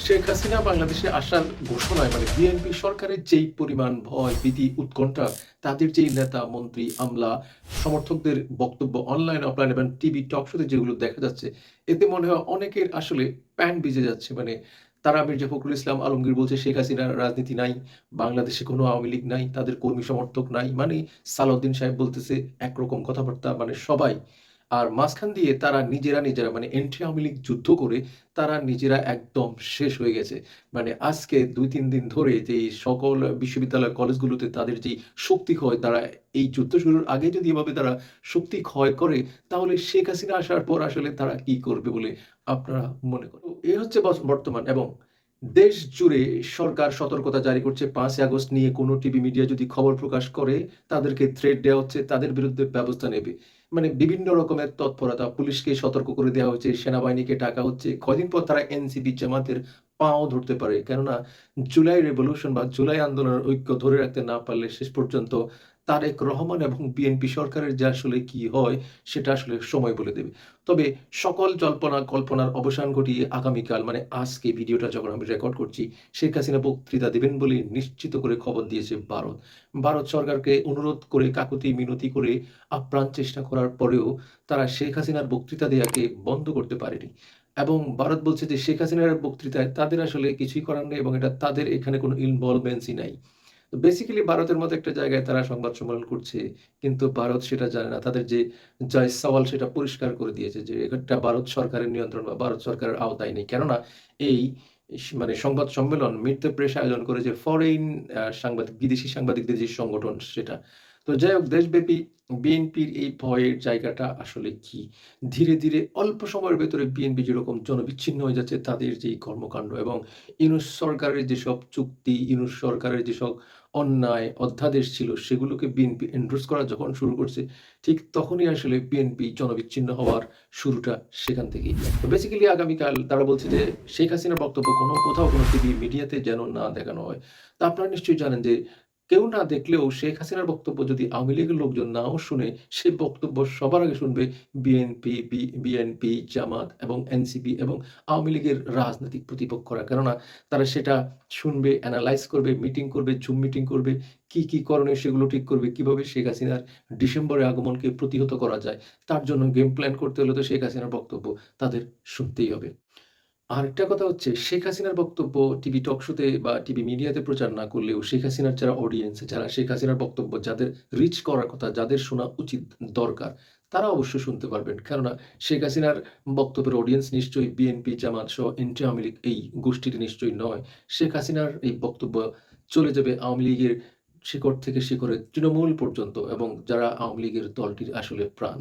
শেখ হাসিনা বাংলাদেশে আসার ঘোষণায় বিএনপি সরকারের যেই পরিমাণ ভয়, ভীতি, উৎকণ্ঠা, তাদের যেই নেতা, মন্ত্রী, আমলা, সমর্থকদের বক্তব্য অনলাইন, অফলাইন এবং টিভি টক শোতে যেগুলো দেখা যাচ্ছে, এতে মনে হয় অনেকের আসলে প্যান্ট ভিজে যাচ্ছে। তারা মির্জা ফখরুল ইসলাম আলমগীর বলছে শেখ হাসিনার রাজনীতি নাই, বাংলাদেশে কোনো আওয়ামী লীগ নাই, তাদের কর্মী সমর্থক নাই। সালাউদ্দিন সাহেব বলতেছে একরকম কথাবার্তা সবাই। আর মাঝখান দিয়ে তারা নিজেরা এন্টি আওয়ামী লীগ যুদ্ধ করে তারা নিজেরা একদম শেষ হয়ে গেছে। আজকে ২-৩ দিন ধরে যেই সকল বিশ্ববিদ্যালয় কলেজগুলোতে তাদের যেই শক্তি ক্ষয়, তারা এই যুদ্ধ শুরুর আগে যদি এভাবে তারা শক্তি ক্ষয় করে, তাহলে শেখ হাসিনা আসার পর আসলে তারা কি করবে বলে আপনারা মনে করেন? এ হচ্ছে বর্তমান এবং দেশ জুড়ে সরকার সতর্কতা জারি করছে। ৫ই আগস্ট নিয়ে কোনো টিভি মিডিয়া যদি খবর প্রকাশ করে, তাদেরকে থ্রেট দেওয়া হচ্ছে, তাদের বিরুদ্ধে ব্যবস্থা নেবে। বিভিন্ন রকমের তৎপরতা, পুলিশকে সতর্ক করে দেওয়া হচ্ছে, সেনাবাহিনীকে ডাকা হচ্ছে। কয়দিন পর তারা এনসিপি জামাতের পাও ধরতে পারে। কেননা জুলাই রেভলিউশন বা জুলাই আন্দোলনের ঐক্য ধরে রাখতে না পারলে শেষ পর্যন্ত তারেক রহমান এবং বিএনপি সরকারের যে আসলে কি হয়, সেটা আসলে সময় বলে দেবে। তবে সকল জল্পনা কল্পনার অবসান ঘটিয়ে আগামীকাল আজকে ভিডিওটা যখন আমি রেকর্ড করছি, শেখ হাসিনা বক্তৃতা দেবেন বলে নিশ্চিত করে খবর দিয়েছে ভারত। ভারত সরকারকে অনুরোধ করে, কাকুতি মিনতি করে, আপ্রাণ চেষ্টা করার পরেও তারা শেখ হাসিনার বক্তৃতা দেওয়াকে বন্ধ করতে পারেনি। এবং ভারত বলছে যে শেখ হাসিনার বক্তৃতায় তাদের আসলে কিছুই করার নেই এবং এটা তাদের এখানে কোনো ইনভলভমেন্টসই নাই। তো বেসিক্যালি ভারতের মতো একটা জায়গায় তারা সংবাদ সম্মেলন করছে, কিন্তু ভারত সেটা জানে না। তাদের যে জয় সওয়াল সেটা পরিষ্কার করে দিয়েছে যে এটা ভারত সরকারের নিয়ন্ত্রণ বা ভারত সরকারের আওতায় নেই। কেননা এই সংবাদ সম্মেলন মিট দ্য প্রেস আয়োজন করেছে ফরেন সাংবাদিক, বিদেশি সাংবাদিকদের যে সংগঠন সেটা। তো যাই হোক, দেশব্যাপী বিএনপির এই ভয়ের জায়গাটা আসলে কি? ধীরে অল্প সময়ের ভেতরে বিএনপি যেরকম জনবিচ্ছিন্ন হয়ে যাচ্ছে, তাদের যেই কর্মকাণ্ড এবং ইউনূস সরকারের যেসব চুক্তি, ইউনূস সরকারের যেসব অন্যায় অধ্যাদেশ ছিল, সেগুলোকে বিএনপি এন্ডোর্স করা যখন শুরু করছে, ঠিক তখনই আসলে বিএনপি জনবিচ্ছিন্ন হওয়ার শুরুটা সেখান থেকেই। তো বেসিক্যালি আগামীকাল তারা বলছে যে শেখ হাসিনার বক্তব্য কোথাও কোনো টিভি মিডিয়াতে যেন না দেখানো হয়। তো আপনারা নিশ্চয়ই জানেন যে কেউ না দেখলেও শেখ হাসিনার বক্তব্য যদি আওয়ামী লীগের লোকজন নাও শুনে, সে বক্তব্য সবার আগে শুনবে বিএনপি, জামাত এবং এনসিপি এবং আওয়ামী লীগের রাজনৈতিক প্রতিপক্ষরা। কেননা তারা সেটা শুনবে, এনালাইজ করবে, মিটিং করবে, জুম মিটিং করবে, কি করণীয় সেগুলো ঠিক করবে। কিভাবে শেখ হাসিনার ডিসেম্বরে আগমনকে প্রতিহত করা যায়, তার জন্য গেম প্ল্যান করতে হলে তো শেখ হাসিনার বক্তব্য তাদের শুনতেই হবে। আরেকটা কথা হচ্ছে, শেখ হাসিনার বক্তব্য টিভি টক শোতে বা টিভি মিডিয়াতে প্রচার না করলেও শেখ হাসিনার যারা অডিয়েন্স, যারা শেখ হাসিনার বক্তব্য যাদের রিচ করার কথা, যাদের শোনা উচিত দরকার, তারা অবশ্যই শুনতে পারবেন। কেননা শেখ হাসিনার বক্তব্যের অডিয়েন্স নিশ্চয়ই বিএনপি, জামাত সহ এন্টি আওয়ামী লীগ এই গোষ্ঠীর নিশ্চয়ই নয়। শেখ হাসিনার এই বক্তব্য চলে যাবে আওয়ামী লীগের শিকড় থেকে শিকড়ে তৃণমূল পর্যন্ত এবং যারা আওয়ামী লীগের দলটির আসলে প্রাণ।